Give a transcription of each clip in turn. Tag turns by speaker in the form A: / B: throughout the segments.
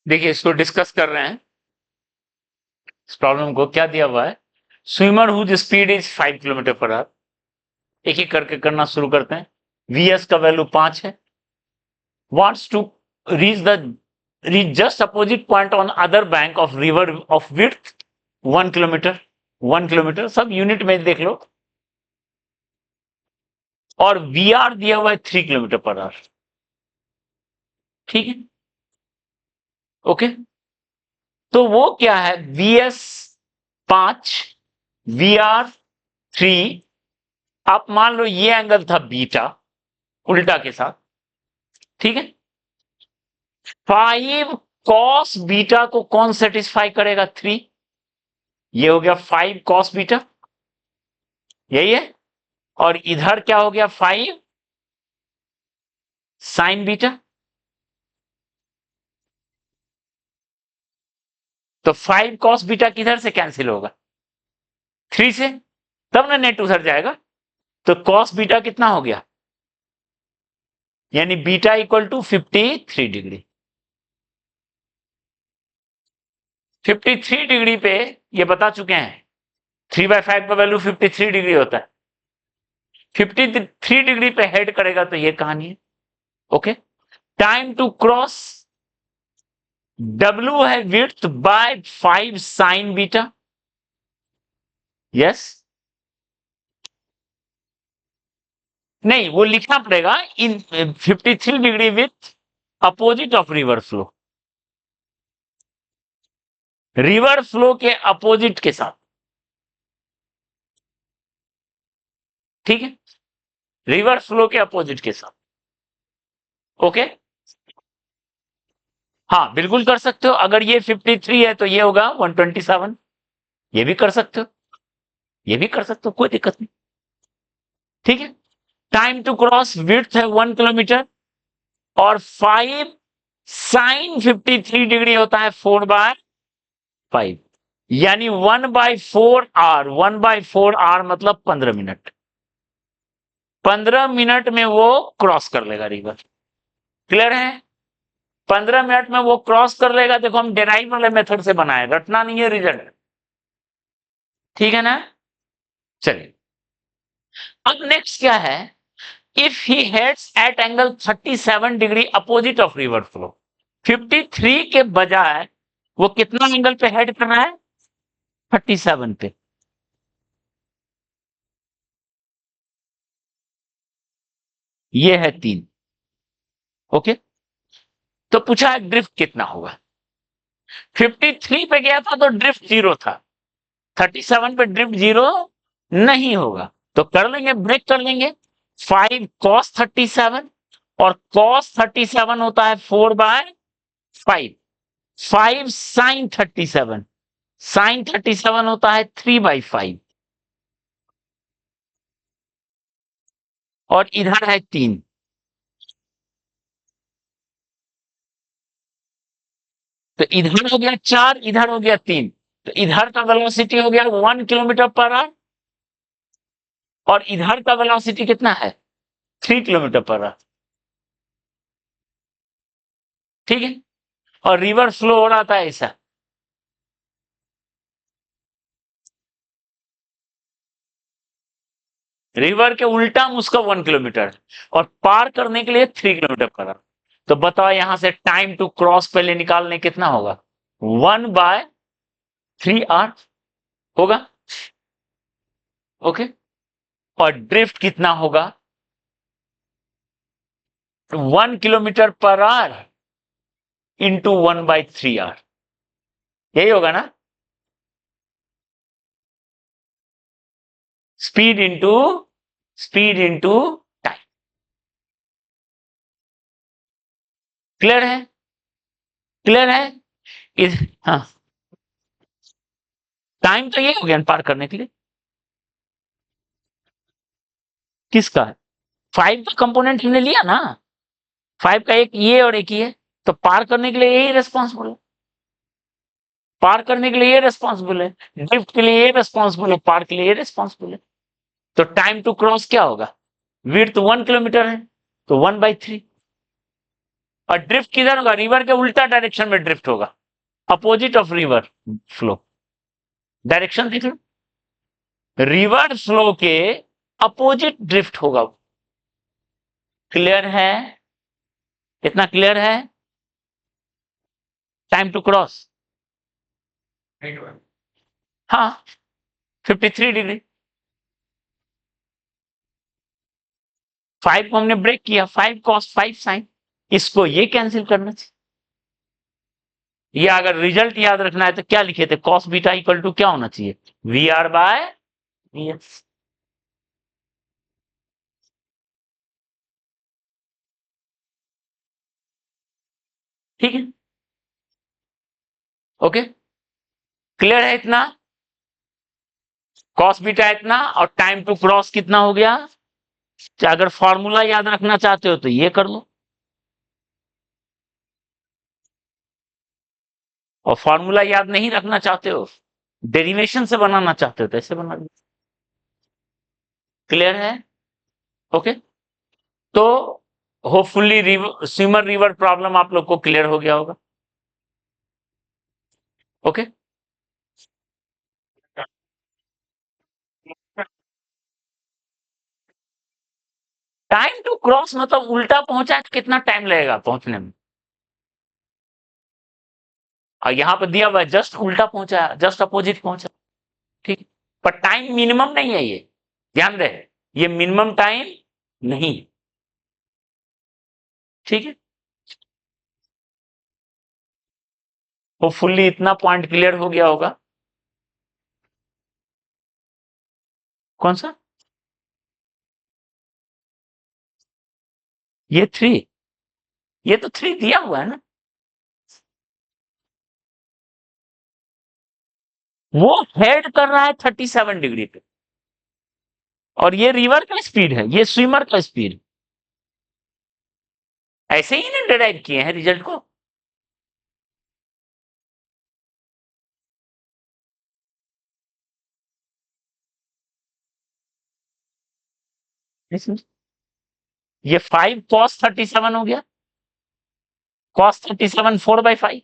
A: देखिए इसको डिस्कस कर रहे हैं, इस प्रॉब्लम को। क्या दिया हुआ है? Swimmer whose speed is 5 kilometre per hour. एक एक करके करना शुरू करते हैं। वीएस का वैल्यू 5 है। wants to reach just opposite point on other bank of river of width 1 kilometre. 1 kilometre सब यूनिट में देख लो। और वी आर दिया हुआ है 3 किलोमीटर पर आवर। ठीक है, ओके। तो वो क्या है? V S 5, V R 3। आप मान लो ये एंगल था बीटा, उल्टा के साथ। ठीक है, 5 कॉस बीटा को कौन सेटिस्फाई करेगा? 3। ये हो गया 5 कॉस बीटा, यही है। और इधर क्या हो गया? 5 साइन बीटा। तो 5 कॉस बीटा किधर से कैंसिल होगा? 3 से, तब ना नेट उधर जाएगा। तो कॉस बीटा कितना हो गया? यानी बीटा इक्वल टू 53 डिग्री। 53 डिग्री पे ये बता चुके हैं 3/5 का वैल्यू 53 डिग्री होता है। 53 डिग्री पे हेड करेगा तो ये कहानी है। Okay, time to cross W है width by 5 sine beta. Yes, नहीं वो लिखना पड़ेगा in 53 degree with opposite of river flow. River flow के अपोजिट के साथ। ठीक है, रिवर फ्लो के अपोजिट के साथ। ओके, हाँ बिल्कुल कर सकते हो। अगर ये 53 है तो ये होगा 127। ये भी कर सकते हो, ये भी कर सकते हो, कोई दिक्कत नहीं। ठीक है, टाइम टू क्रॉस विड्थ है 1 किलोमीटर और 5 साइन 53 डिग्री होता है 4/5, यानी 1/4 आर। 1/4 आर मतलब 15 मिनट। 15 मिनट में वो क्रॉस कर लेगा रिवर। क्लियर है? 15 मिनट में वो क्रॉस कर लेगा। देखो हम डेराइव वाले मेथड से बनाए, रटना नहीं है रिजल्ट। ठीक है ना? चलिए, अब नेक्स्ट क्या है? If he heads at angle 37 degree opposite of river flow. 53 के बजाय वो कितना एंगल पे हेड कर रहा है? 37 पे। ये है 3। ओके, तो पूछा है ड्रिफ्ट कितना होगा। 53 पे गया था तो ड्रिफ्ट 0 था, 37 पे ड्रिफ्ट 0 नहीं होगा। तो कर लेंगे, ब्रेक कर लेंगे। 5 कॉस 37 और कॉस 37 होता है 4/5। 5 साइन 37, साइन 37 होता है 3/5। और इधर है 3। तो इधर हो गया 4, इधर हो गया 3। तो इधर का वेलोसिटी हो गया 1 किलोमीटर पर आवर और इधर का वेलोसिटी कितना है? 3 किलोमीटर पर आवर। ठीक है, और रिवर फ्लो हो रहा था ऐसा। रिवर के उल्टा उसका 1 किलोमीटर और पार करने के लिए 3 किलोमीटर पर आवर। तो बताओ यहां से टाइम टू क्रॉस पहले निकालने कितना होगा? 1/3 आवर होगा। ओके, और ड्रिफ्ट कितना होगा? 1 kilometre per our into 1/3 our. यही होगा ना? Speed into time. क्लियर है? क्लियर है? हाँ, टाइम तो ये हो गया पार करने के लिए। किसका है? 5 का कंपोनेंट हमने लिया ना। 5 का एक ये और एक ये, तो पार करने के लिए यही रेस्पॉन्सिबल है। पार करने के लिए ये रेस्पॉन्सिबल है, ड्रिफ्ट के लिए ये रेस्पॉन्सिबल है, पार के लिए ये रेस्पॉन्सिबल है। तो टाइम टू क्रॉस क्या होगा? विड्थ 1 किलोमीटर है तो 1/3। और ड्रिफ्ट किधर होगा? रिवर के उल्टा डायरेक्शन में ड्रिफ्ट होगा, opposite of river flow. Direction देख लो, रिवर फ्लो के अपोजिट ड्रिफ्ट होगा। क्लियर है? इतना क्लियर है? टाइम टू क्रॉस, हाँ 53 डिग्री। 5 को हमने ब्रेक किया, 5 cos 5 sin, इसको ये कैंसिल करना चाहिए। ये अगर रिजल्ट याद रखना है तो क्या लिखे थे? cos बीटा इक्वल टू क्या होना चाहिए? V R by V S. ठीक है, ओके, क्लियर है इतना? cos बीटा इतना और टाइम टू क्रॉस कितना हो गया? अगर फॉर्मूला याद रखना चाहते हो तो ये कर लो, और फॉर्मूला याद नहीं रखना चाहते हो, डेरिवेशन से बनाना चाहते हो तो ऐसे बना लो। क्लियर है? ओके, तो होपफुली स्विमर रिवर प्रॉब्लम आप लोग को क्लियर हो गया होगा। ओके, टाइम टू क्रॉस मतलब उल्टा पहुंचा है तो कितना टाइम लगेगा पहुंचने में? और यहां पर दिया हुआ है जस्ट उल्टा पहुंचा, जस्ट अपोजिट पहुंचा, ठीक। पर टाइम मिनिमम नहीं है, ये ध्यान रहे, ये मिनिमम टाइम नहीं, ठीक है। होपफुली इतना पॉइंट क्लियर हो गया होगा। कौन सा? ये 3, ये तो 3 दिया हुआ है ना, वो हेड कर रहा है 37 डिग्री पे, और ये रिवर का स्पीड है, ये स्विमर का स्पीड। ऐसे ही ना डिराइव किए हैं रिजल्ट को। ये 5 cos 37 हो गया, cos 37 4/5,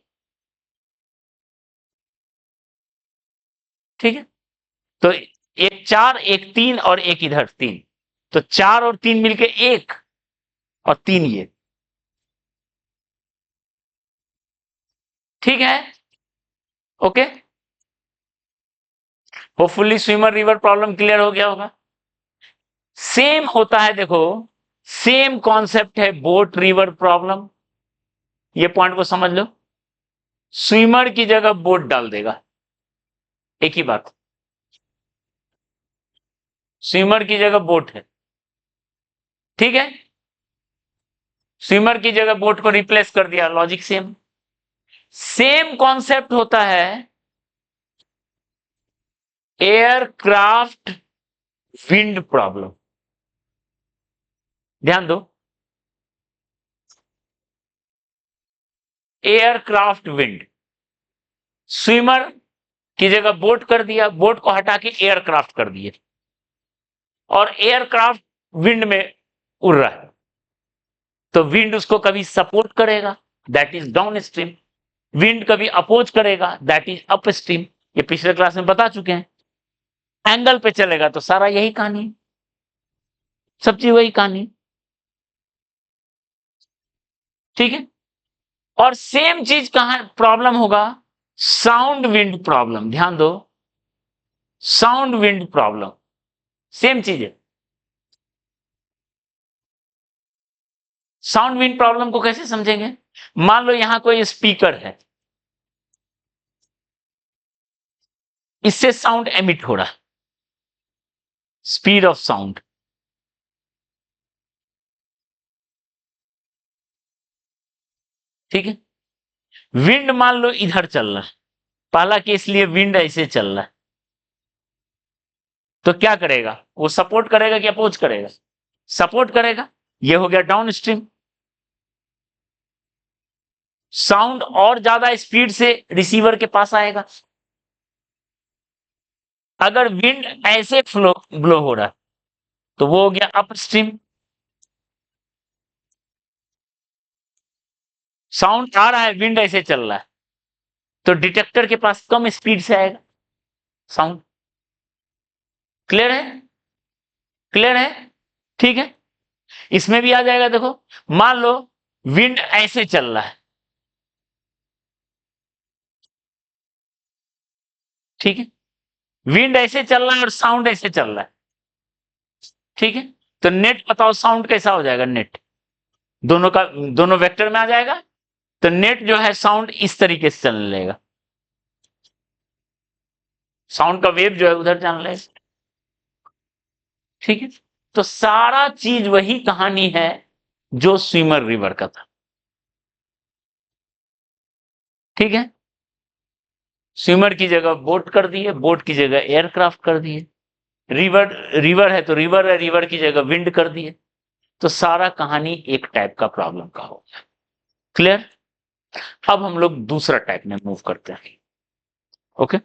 A: ठीक है। तो एक 4, एक 3 और एक इधर 3, तो 4 और 3 मिलके 1 और 3 ये, ठीक है, okay. Hopefully swimmer river problem clear हो गया होगा। सेम होता है, देखो सेम कॉन्सेप्ट है बोट रिवर प्रॉब्लम, ये पॉइंट को समझ लो। स्विमर की जगह बोट डाल देगा, एक ही बात, स्विमर की जगह बोट है, ठीक है। स्विमर की जगह बोट को रिप्लेस कर दिया, लॉजिक सेम। सेम कॉन्सेप्ट होता है एयरक्राफ्ट विंड प्रॉब्लम, ध्यान दो, एयरक्राफ्ट विंड, स्विमर की जगह बोट कर दिया, बोट को हटा के एयरक्राफ्ट कर दिए, और एयरक्राफ्ट विंड में उड़ रहा है, तो विंड उसको कभी सपोर्ट करेगा, that is down stream, wind कभी अपोज करेगा, दैट इज अप स्ट्रीम। ये पिछले क्लास में बता चुके हैं। एंगल पे चलेगा तो सारा यही कहानी है, सब चीज वही कहानी, ठीक है। और सेम चीज कहां प्रॉब्लम होगा? साउंड विंड प्रॉब्लम, ध्यान दो, साउंड विंड प्रॉब्लम सेम चीज है। साउंड विंड प्रॉब्लम को कैसे समझेंगे? मान लो यहां कोई स्पीकर है, इससे साउंड एमिट हो रहा है, स्पीड ऑफ साउंड, ठीक है। विंड मान लो इधर चल रहा है, पहला केस लिए विंड ऐसे चल रहा है, तो क्या करेगा? वो सपोर्ट करेगा कि अपोज करेगा? सपोर्ट करेगा, ये हो गया डाउन स्ट्रीम। साउंड और ज्यादा स्पीड से रिसीवर के पास आएगा। अगर विंड ऐसे फ्लो ब्लो हो रहा है तो वो हो गया अप स्ट्रीम। साउंड आ रहा है, विंड ऐसे चल रहा है, तो डिटेक्टर के पास कम स्पीड से आएगा साउंड। क्लियर है? क्लियर है? ठीक है। इसमें भी आ जाएगा, देखो मान लो विंड ऐसे चल रहा है, ठीक है, विंड ऐसे चल रहा है और साउंड ऐसे चल रहा है, ठीक है, तो नेट बताओ साउंड कैसा हो जाएगा? नेट दोनों का, दोनों वेक्टर में आ जाएगा, तो नेट जो है साउंड इस तरीके से चलने लगेगा, साउंड का वेव जो है उधर जाने लगेगा, ठीक है। तो सारा चीज वही कहानी है जो स्विमर रिवर का था, ठीक है। स्विमर की जगह बोट कर दिए, बोट की जगह एयरक्राफ्ट कर दिए, रिवर रिवर है तो रिवर है, रिवर की जगह विंड कर दिए, तो सारा कहानी एक टाइप का प्रॉब्लम का हो गया। क्लियर? अब हम लोग दूसरा टाइप में मूव करते हैं, ओके।